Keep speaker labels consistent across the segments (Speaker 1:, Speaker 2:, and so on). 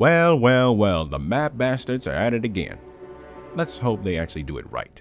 Speaker 1: Well, the map bastards are at it again. Let's hope they actually do it right.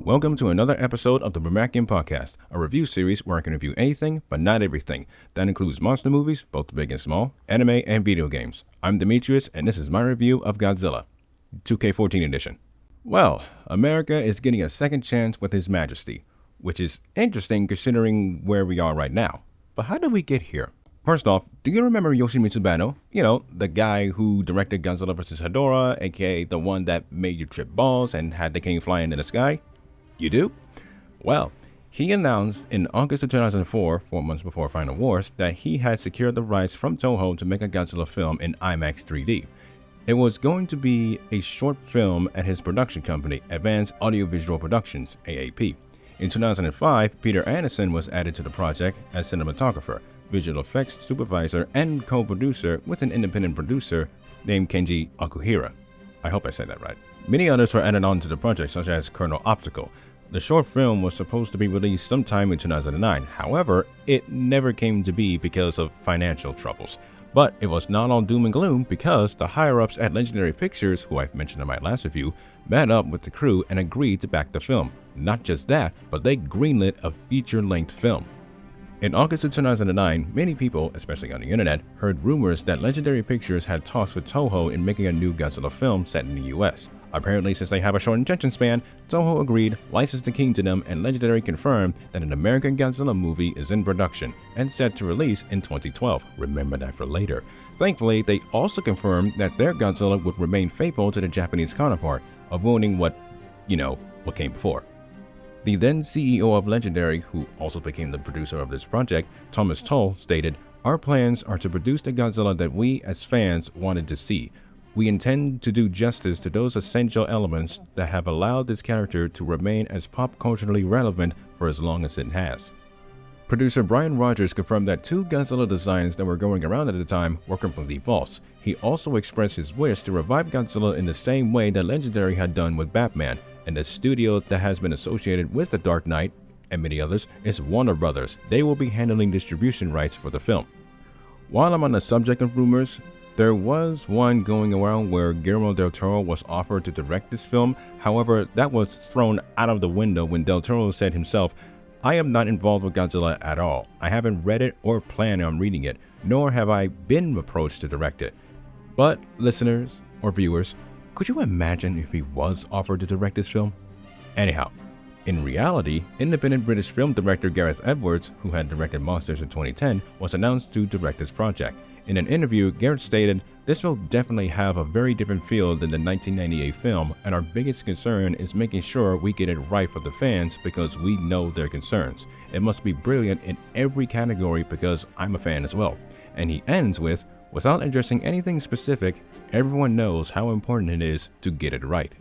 Speaker 1: Welcome to another episode of the Brumakian podcast, a review series where I can review anything but not everything. That includes monster movies, both big and small, anime, and video games. I'm Demetrius, and this is my review of Godzilla, 2K14 edition. Well, America is getting a second chance with His Majesty, which is interesting considering where we are right now. But how did we get here? First off, do you remember Yoshimitsu Banno? You know, the guy who directed Godzilla vs. Hedorah, aka the one that made you trip balls and had the king fly into the sky? You do? Well, he announced in August of 2004, 4 months before Final Wars, that he had secured the rights from Toho to make a Godzilla film in IMAX 3D. It was going to be a short film at his production company, Advanced Audiovisual Productions, AAP. In 2005, Peter Anderson was added to the project as cinematographer, visual effects supervisor, and co-producer with an independent producer named Kenji Okuhira. I hope I said that right. Many others were added on to the project, such as Colonel Optical. The short film was supposed to be released sometime in 2009. However, it never came to be because of financial troubles. But it was not all doom and gloom because the higher-ups at Legendary Pictures, who I've mentioned in my last review, met up with the crew and agreed to back the film. Not just that, but they greenlit a feature-length film. In August of 2009, many people, especially on the internet, heard rumors that Legendary Pictures had talks with Toho in making a new Godzilla film set in the US. Apparently, since they have a short attention span, Toho agreed, licensed the king to them, and Legendary confirmed that an American Godzilla movie is in production and set to release in 2012. Remember that for later. Thankfully, they also confirmed that their Godzilla would remain faithful to the Japanese counterpart, avoiding what came before. The then CEO of Legendary, who also became the producer of this project, Thomas Tull, stated, "Our plans are to produce the Godzilla that we, as fans, wanted to see. We intend to do justice to those essential elements that have allowed this character to remain as pop culturally relevant for as long as it has." Producer Brian Rogers confirmed that 2 Godzilla designs that were going around at the time were completely false. He also expressed his wish to revive Godzilla in the same way that Legendary had done with Batman, and the studio that has been associated with The Dark Knight, and many others, is Warner Brothers. They will be handling distribution rights for the film. While I'm on the subject of rumors, there was one going around where Guillermo del Toro was offered to direct this film. However, that was thrown out of the window when del Toro said himself, "I am not involved with Godzilla at all. I haven't read it or plan on reading it, nor have I been approached to direct it." But listeners or viewers, could you imagine if he was offered to direct this film? Anyhow, in reality, independent British film director Gareth Edwards, who had directed Monsters in 2010, was announced to direct this project. In an interview, Gareth stated, "This will definitely have a very different feel than the 1998 film, and our biggest concern is making sure we get it right for the fans because we know their concerns. It must be brilliant in every category because I'm a fan as well." And he ends with, "Without addressing anything specific, everyone knows how important it is to get it right."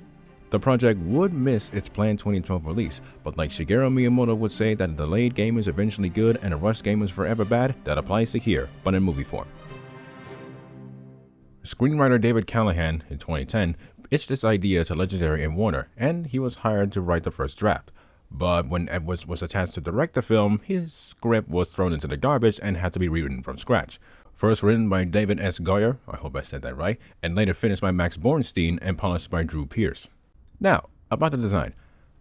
Speaker 1: The project would miss its planned 2012 release, but like Shigeru Miyamoto would say that a delayed game is eventually good and a rushed game is forever bad, that applies to here, but in movie form. Screenwriter David Callahan, in 2010, pitched this idea to Legendary and Warner, and he was hired to write the first draft. But when Edwards was attached to direct the film, his script was thrown into the garbage and had to be rewritten from scratch. First written by David S. Goyer, I hope I said that right, and later finished by Max Bornstein and polished by Drew Pearce. Now, about the design.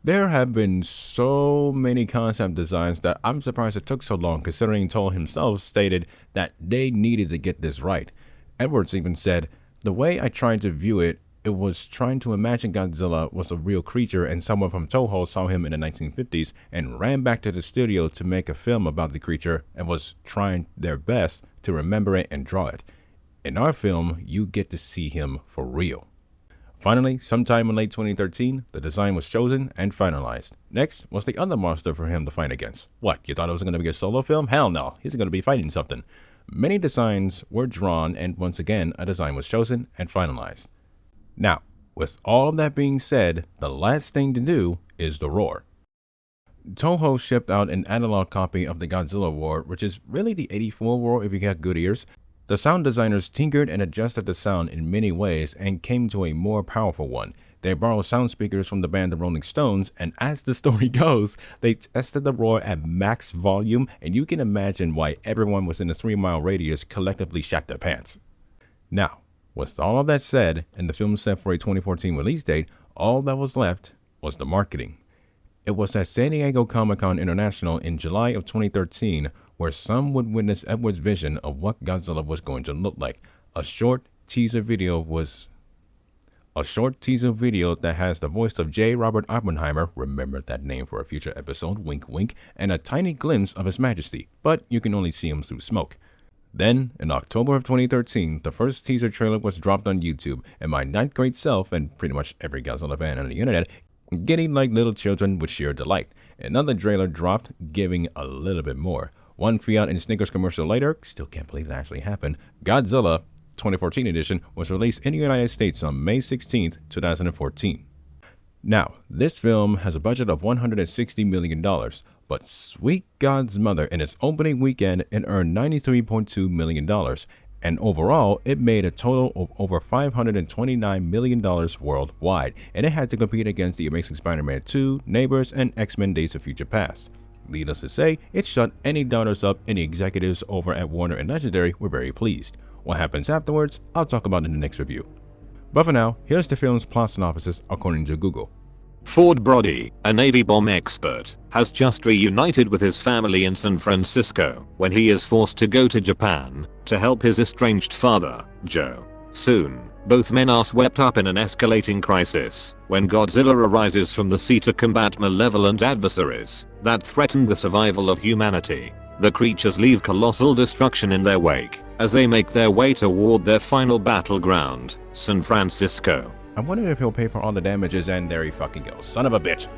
Speaker 1: There have been so many concept designs that I'm surprised it took so long, considering Toll himself stated that they needed to get this right. Edwards even said, "The way I tried to view it, it was trying to imagine Godzilla was a real creature and someone from Toho saw him in the 1950s and ran back to the studio to make a film about the creature and was trying their best to remember it and draw it. In our film, you get to see him for real." Finally, sometime in late 2013, the design was chosen and finalized. Next was the other monster for him to fight against. What, you thought it was going to be a solo film? Hell no, he's going to be fighting something. Many designs were drawn, and once again, a design was chosen and finalized. Now, with all of that being said, the last thing to do is the roar. Toho shipped out an analog copy of the Godzilla War, which is really the 84 War if you got good ears. The sound designers tinkered and adjusted the sound in many ways and came to a more powerful one. They borrowed sound speakers from the band The Rolling Stones, and as the story goes, they tested the roar at max volume, and you can imagine why everyone within a 3-mile radius collectively shat their pants. Now, with all of that said, and the film set for a 2014 release date, all that was left was the marketing. It was at San Diego Comic-Con International in July of 2013 where some would witness Edward's vision of what Godzilla was going to look like. A short teaser video that has the voice of J. Robert Oppenheimer, remember that name for a future episode, wink wink, and a tiny glimpse of His Majesty, but you can only see him through smoke. Then, in October of 2013, the first teaser trailer was dropped on YouTube, and my 9th grade self, and pretty much every Godzilla fan on the internet, getting like little children with sheer delight. Another trailer dropped, giving a little bit more. One Fiat and Snickers commercial later, still can't believe it actually happened, Godzilla 2014 edition was released in the United States on May 16, 2014. Now, this film has a budget of $160 million, but sweet God's mother, in its opening weekend, it earned $93.2 million, and overall, it made a total of over $529 million worldwide, and it had to compete against The Amazing Spider-Man 2, Neighbors, and X-Men Days of Future Past. Needless to say, it shut any doubters up, and the executives over at Warner and Legendary were very pleased. What happens afterwards, I'll talk about in the next review. But for now, here's the film's plot synopsis according to Google.
Speaker 2: Ford Brody, a Navy bomb expert, has just reunited with his family in San Francisco when he is forced to go to Japan to help his estranged father, Joe. Soon, both men are swept up in an escalating crisis when Godzilla arises from the sea to combat malevolent adversaries that threaten the survival of humanity. The creatures leave colossal destruction in their wake as they make their way toward their final battleground, San Francisco.
Speaker 1: I wonder if he'll pay for all the damages, and there he fucking goes. Son of a bitch.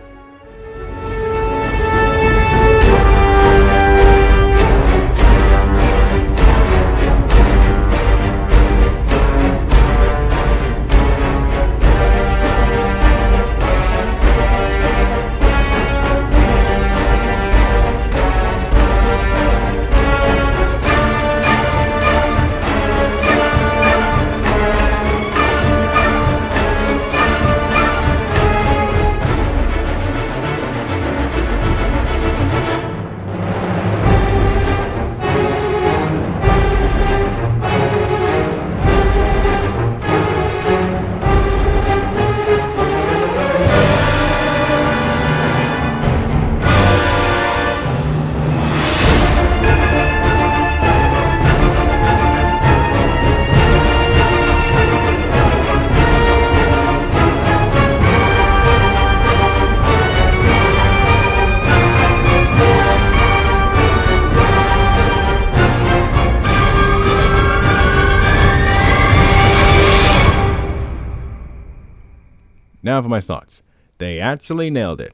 Speaker 1: Now for my thoughts. They actually nailed it,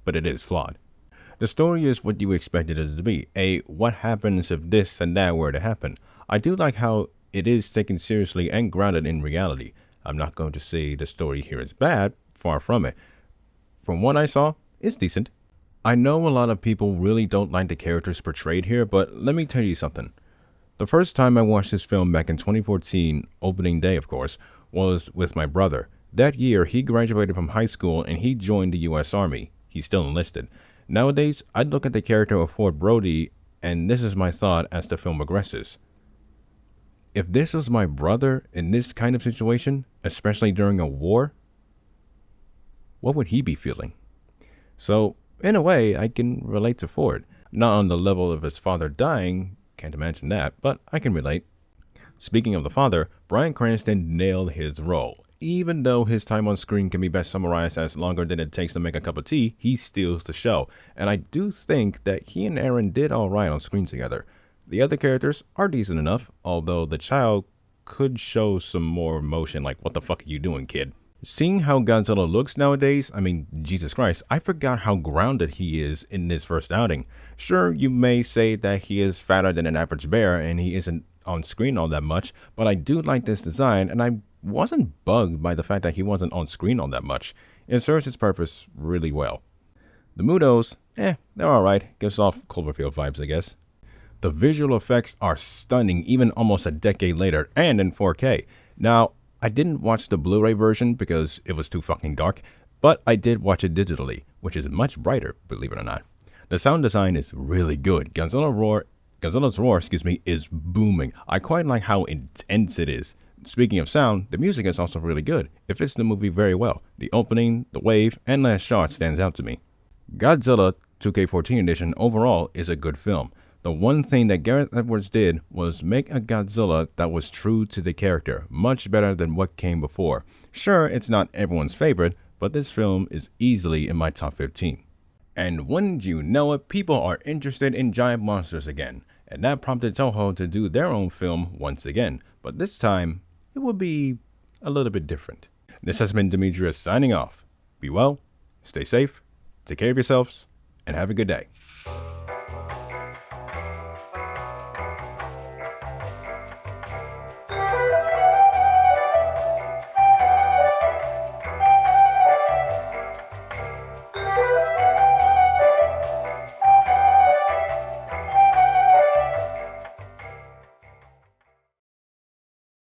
Speaker 1: but it is flawed. The story is what you expected it to be, a what happens if this and that were to happen. I do like how it is taken seriously and grounded in reality. I'm not going to say the story here is bad, far from it. From what I saw, it's decent. I know a lot of people really don't like the characters portrayed here, but let me tell you something. The first time I watched this film back in 2014, opening day of course, was with my brother. That year, he graduated from high school and he joined the U.S. Army. He's still enlisted. Nowadays, I'd look at the character of Ford Brody, and this is my thought as the film progresses. If this was my brother in this kind of situation, especially during a war, what would he be feeling? So, in a way, I can relate to Ford. Not on the level of his father dying, can't imagine that, but I can relate. Speaking of the father, Bryan Cranston nailed his role. Even though his time on screen can be best summarized as longer than it takes to make a cup of tea, he steals the show. And I do think that he and Aaron did alright on screen together. The other characters are decent enough, although the child could show some more emotion, like, what the fuck are you doing, kid? Seeing how Godzilla looks nowadays, I mean, Jesus Christ, I forgot how grounded he is in this first outing. Sure, you may say that he is fatter than an average bear and he isn't on screen all that much, but I do like this design, and I wasn't bugged by the fact that he wasn't on screen all that much. It serves its purpose really well. The Mudos, they're alright, gives off Cloverfield vibes, I guess. The visual effects are stunning even almost a decade later and in 4K. Now, I didn't watch the Blu-ray version because it was too fucking dark, but I did watch it digitally, which is much brighter, believe it or not. The sound design is really good. Godzilla's roar, is booming. I quite like how intense it is. Speaking of sound, the music is also really good. It fits the movie very well. The opening, the wave, and last shot stands out to me. Godzilla 2K14 edition overall is a good film. The one thing that Gareth Edwards did was make a Godzilla that was true to the character, much better than what came before. Sure, it's not everyone's favorite, but this film is easily in my top 15. And wouldn't you know it, people are interested in giant monsters again, and that prompted Toho to do their own film once again, but this time, it will be a little bit different. This has been Demetrius signing off. Be well, stay safe, take care of yourselves, and have a good day.